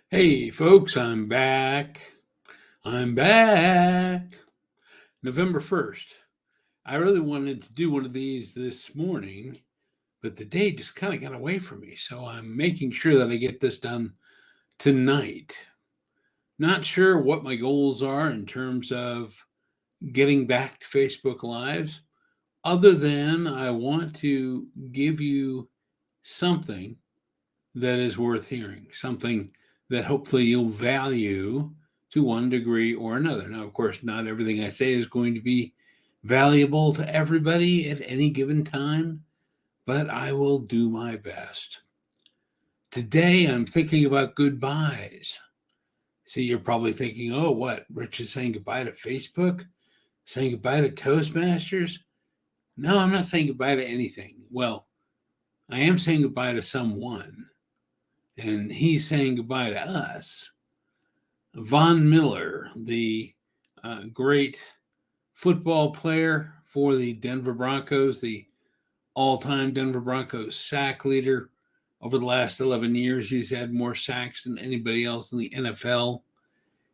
Hey, folks, I'm back. I'm back. November 1st. I really wanted to do one of these this morning, but the day just kind of got away from me. So I'm making sure that I get this done tonight. Not sure what my goals are in terms of getting back to Facebook Lives, other than I want to give you something that is worth hearing, something that hopefully you'll value to one degree or another. Now, of course, not everything I say is going to be valuable to everybody at any given time, but I will do my best. Today, I'm thinking about goodbyes. See, you're probably thinking, oh, what? Rich is saying goodbye to Facebook? Saying goodbye to Toastmasters? No, I'm not saying goodbye to anything. Well, I am saying goodbye to someone, and he's saying goodbye to us. Von Miller, the great football player for the Denver Broncos, the all time Denver Broncos sack leader. Over the last 11 years, he's had more sacks than anybody else in the NFL.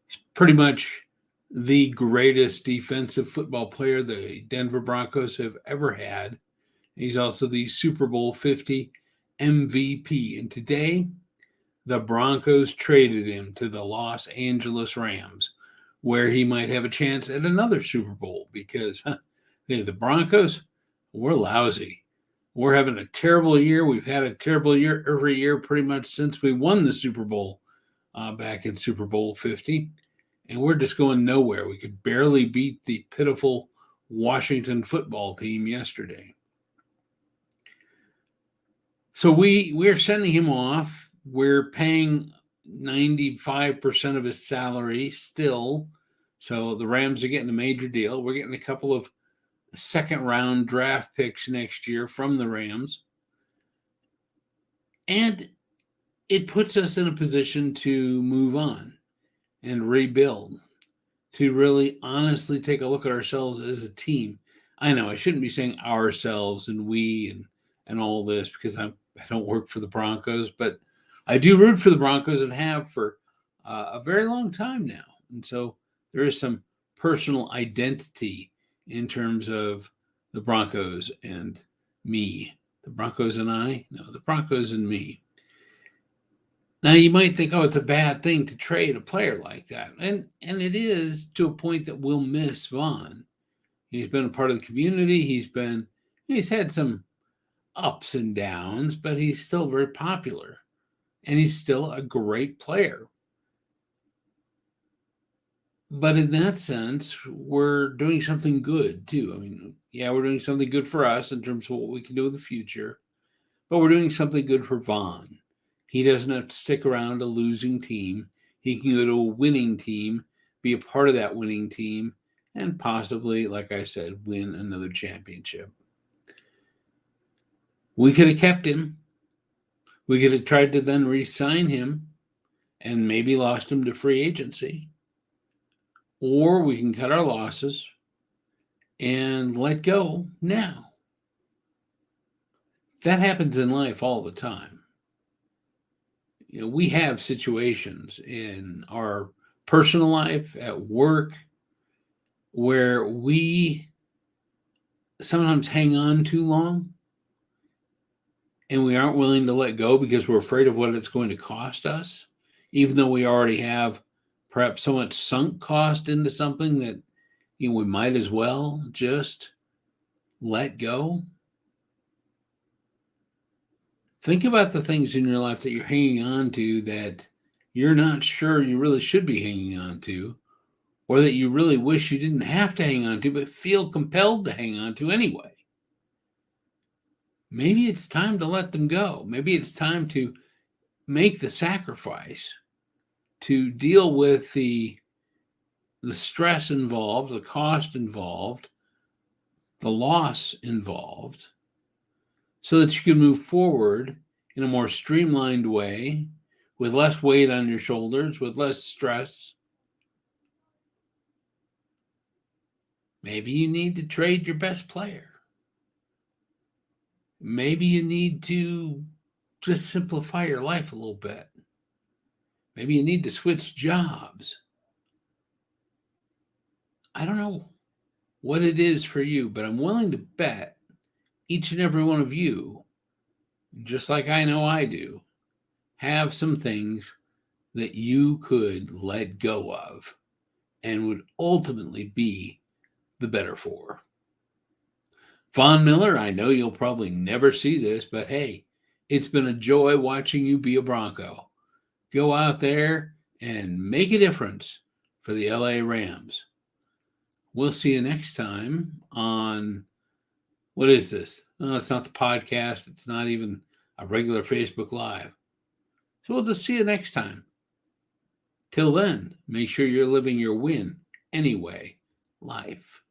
He's pretty much the greatest defensive football player the Denver Broncos have ever had. He's also the Super Bowl 50 MVP. And today, the Broncos traded him to the Los Angeles Rams, where he might have a chance at another Super Bowl because the Broncos, we're lousy. We're having a terrible year. We've had a terrible year every year pretty much since we won the Super Bowl back in Super Bowl 50. And we're just going nowhere. We could barely beat the pitiful Washington football team yesterday. So we're sending him off. We're paying 95% of his salary still. So the Rams are getting a major deal. We're getting a couple of second round draft picks next year from the Rams. And it puts us in a position to move on and rebuild, to really honestly take a look at ourselves as a team. I know I shouldn't be saying ourselves and we and all this because I don't work for the Broncos, but I do root for the Broncos and have for a very long time now. And so there is some personal identity in terms of the Broncos and me. The Broncos and I? No, the Broncos and me. Now you might think, oh, it's a bad thing to trade a player like that. And it is to a point that we'll miss Vaughn. He's been a part of the community. He's had some ups and downs, but he's still very popular. And he's still a great player. But in that sense, we're doing something good too. I mean, yeah, we're doing something good for us in terms of what we can do in the future, but we're doing something good for Vaughn. He doesn't have to stick around a losing team. He can go to a winning team, be a part of that winning team, and possibly, like I said, win another championship. We could have kept him. We could have tried to then re sign him and maybe lost him to free agency. Or we can cut our losses and let go now. That happens in life all the time. We have situations in our personal life, at work, where we sometimes hang on too long and we aren't willing to let go because we're afraid of what it's going to cost us, even though we already have perhaps so much sunk cost into something that we might as well just let go. Think about the things in your life that you're hanging on to that you're not sure you really should be hanging on to, or that you really wish you didn't have to hang on to, but feel compelled to hang on to anyway. Maybe it's time to let them go. Maybe it's time to make the sacrifice to deal with the stress involved, the cost involved, the loss involved, so that you can move forward in a more streamlined way, with less weight on your shoulders, with less stress. Maybe you need to trade your best player. Maybe you need to just simplify your life a little bit. Maybe you need to switch jobs. I don't know what it is for you, but I'm willing to bet each and every one of you, just like I know I do, have some things that you could let go of and would ultimately be the better for. Von Miller, I know you'll probably never see this, but hey, it's been a joy watching you be a Bronco. Go out there and make a difference for the LA Rams. We'll see you next time on, what is this? Oh, it's not the podcast. It's not even a regular Facebook Live. So we'll just see you next time. Till then, make sure you're living your win anyway life.